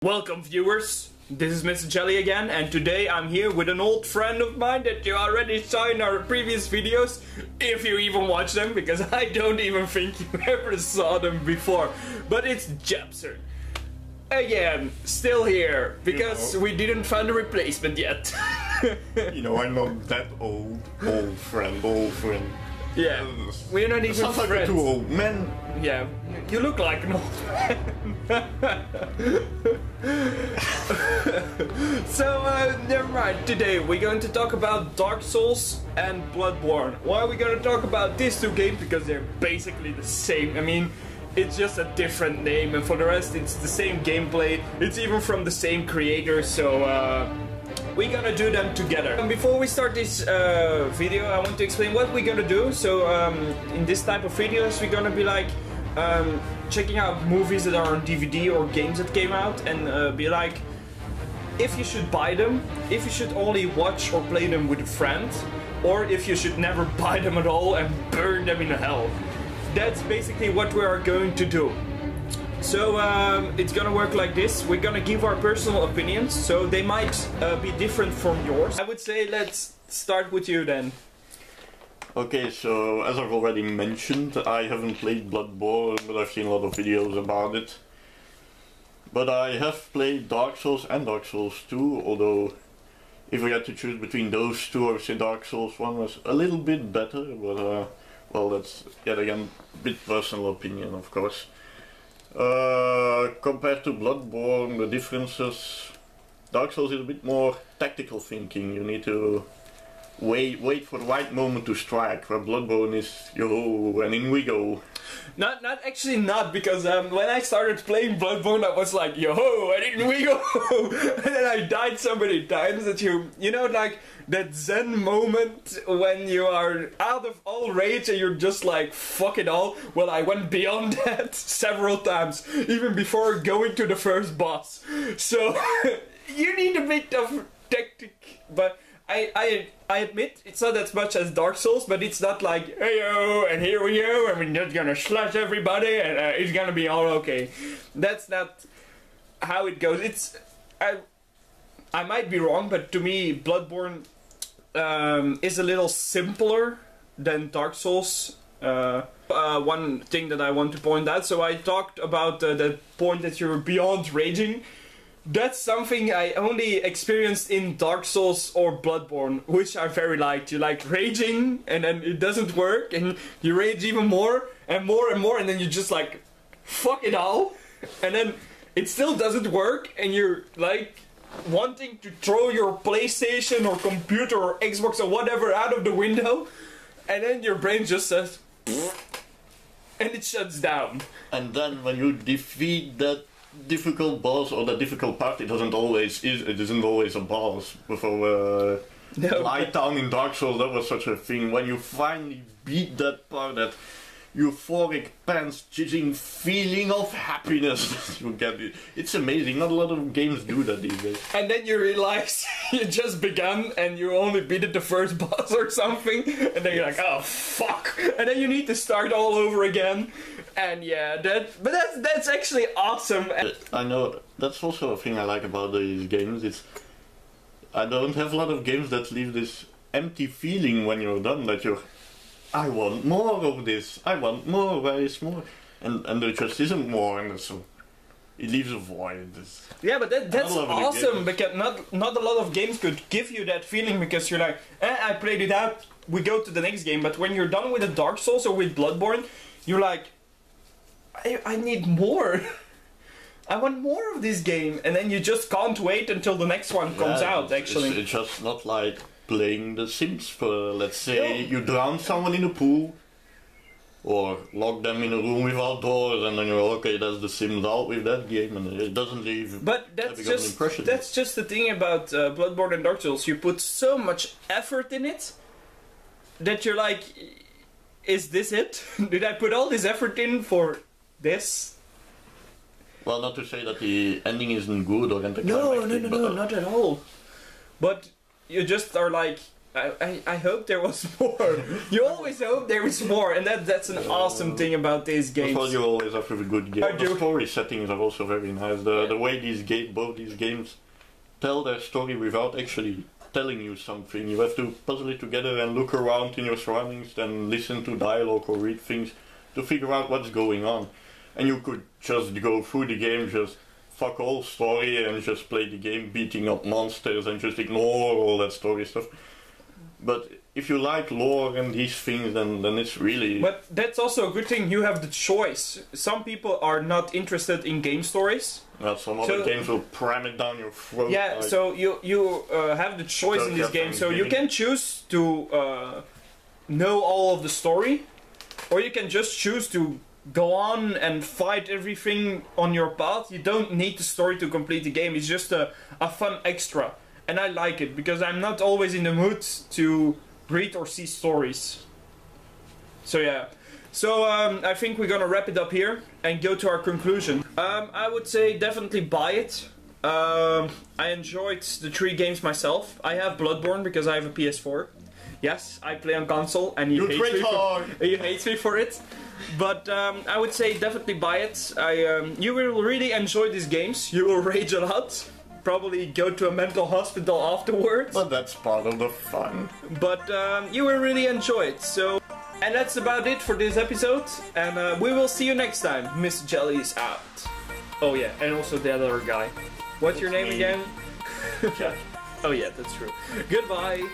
Welcome viewers, this is Mr. Jelly again, and today I'm here with an old friend of mine that you already saw in our previous videos, if you even watch them, because I don't even think you ever saw them before. But it's Jepser. Again, still here, because we didn't find a replacement yet. You know, I'm not that old friend. Yeah, we're not even sounds friends. like two old men. Yeah, you look like an old man. So, never mind. Today we're going to talk about Dark Souls and Bloodborne. Why are we going to talk about these two games? Because they're basically the same. I mean, it's just a different name, and for the rest it's the same gameplay. It's even from the same creator, so we're gonna do them together. And before we start this video, I want to explain what we're gonna do. So in this type of videos, we're gonna be like checking out movies that are on DVD or games that came out, and be like, if you should buy them, if you should only watch or play them with a friend, or if you should never buy them at all and burn them in hell. That's basically what we are going to do. So it's gonna work like this. We're gonna give our personal opinions, so they might be different from yours. I would say let's start with you then. Okay, so as I've already mentioned, I haven't played Bloodborne, but I've seen a lot of videos about it. But I have played Dark Souls and Dark Souls 2, although if I had to choose between those two, I would say Dark Souls 1 was a little bit better, but well, that's yet again a bit personal opinion, of course. Compared to Bloodborne, the differences, Dark Souls is a bit more tactical thinking. You need to wait for the right moment to strike, where Bloodborne is yo, and in we go. Not actually not, because when I started playing Bloodborne, I was like, yo, and in we go, and then I died so many times that you know, like that zen moment when you are out of all rage and you're just like, fuck it all. Well, I went beyond that several times, even before going to the first boss. So you need a bit of tactic, but I admit it's not as much as Dark Souls, but it's not like, hey yo, and here we go, and we're just gonna slash everybody, and it's gonna be all okay. That's not how it goes. It's I might be wrong, but to me, Bloodborne is a little simpler than Dark Souls. One thing that I want to point out. So I talked about the point that you're beyond raging. That's something I only experienced in Dark Souls or Bloodborne, which I very liked. You like raging, and then it doesn't work, and you rage even more, and more, and then you just like, fuck it all, and then it still doesn't work, and you're like wanting to throw your PlayStation or computer or Xbox or whatever out of the window, and then your brain just says, and it shuts down. And then when you defeat that difficult boss or the difficult part, it isn't always a boss. Before No. Light Town in Dark Souls, that was such a thing. When you finally beat that part, that euphoric pants-jizzing feeling of happiness you get, it's amazing. Not a lot of games do that these days. And then you realize you just begun and you only beat it the first boss or something, and then you're like, oh fuck, and then you need to start all over again. And yeah, that's actually awesome. I know, that's also a thing I like about these games. I don't have a lot of games that leave this empty feeling when you're done, that I want more of this, I want more, where is more? And there just isn't more, and so it leaves a void. Yeah, but that's awesome, because not a lot of games could give you that feeling, because you're like, I played it out, we go to the next game. But when you're done with a Dark Souls or with Bloodborne, you're like, I need more. I want more of this game, and then you just can't wait until the next one comes out, actually. It's just not like playing The Sims for, let's say, you drown someone in a pool, or lock them in a room without doors, and then you're okay, that's The Sims out with that game, and it doesn't leave. But that's just the thing about Bloodborne and Dark Souls. You put so much effort in it that you're like, is this it? Did I put all this effort in for this? Well, not to say that the ending isn't good or anticlimactic. No, not at all. But you just are like, I hope there was more. You always hope there is more, and that's an awesome thing about these games. That's what you always have with a good game. I The do. story settings are also very nice. The way both these games tell their story without actually telling you something. You have to puzzle it together and look around in your surroundings, then listen to dialogue or read things to figure out what's going on. And you could just go through the game, just fuck all story and just play the game beating up monsters and just ignore all that story stuff. But if you like lore and these things, then it's really... But that's also a good thing, you have the choice. Some people are not interested in game stories. Well, some other games will cram it down your throat. Yeah, like, so you have the choice in this game. So you can choose to know all of the story, or you can just choose to go on and fight everything on your path. You don't need the story to complete the game. It's just a fun extra. And I like it, because I'm not always in the mood to read or see stories. So yeah. So I think we're gonna wrap it up here and go to our conclusion. I would say definitely buy it. I enjoyed the 3 games myself. I have Bloodborne because I have a PS4. Yes, I play on console and he hates me for it. But I would say definitely buy it. You will really enjoy these games. You will rage a lot. Probably go to a mental hospital afterwards. But that's part of the fun. But you will really enjoy it. So, and that's about it for this episode. And we will see you next time. Miss Jelly is out. Oh yeah, and also the other guy. What's your name again? Yeah. Oh yeah, that's true. Goodbye.